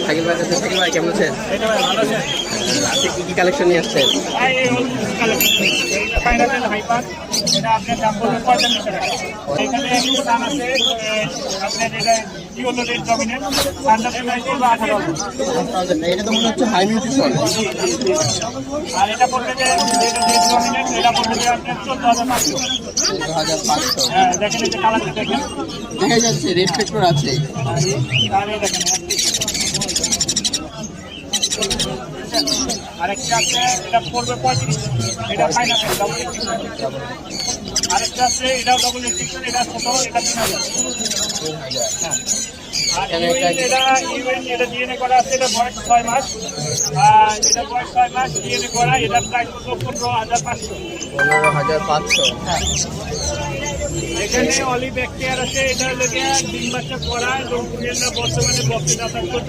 সাকিব ভাই কাছে। সাকিব ভাই কেমন আছেন? আজকে কি কি কালেকশন নিয়ে আসছেন? এটা তো মনে হচ্ছে হাই নিউট্রিশন। আর এটা পড়বে যে এটা পড়বে যে আপনার 14,500। 14,500 হ্যাঁ, দেখেন এই যে কালারটা দেখেন। দেখা যাচ্ছে রেড ফ্যাক্টর আছে। আর এই দেখেন আরেকটা আছে, এটা পড়বে 35, এটা পাইনাপেল ডাবল রেস্ট্রিকশন। আরেকটা আছে, এটাও ডাবল রেস্ট্রিকশন, এটা 17, এটা 3,000। হ্যাঁ, আর এটা ডিএনএ করা আছে, এটা বয়স 6 মাস। এটা বয়স 6 মাস ডিএনএ করা, এটা প্রাইস হলো 15,500। 15,500। হ্যাঁ, এখানে অলিভ ব্যাকটেরিয়া আছে, এটা হলো ডিম বাচ্চা করা এবং বর্তমানে বক্সে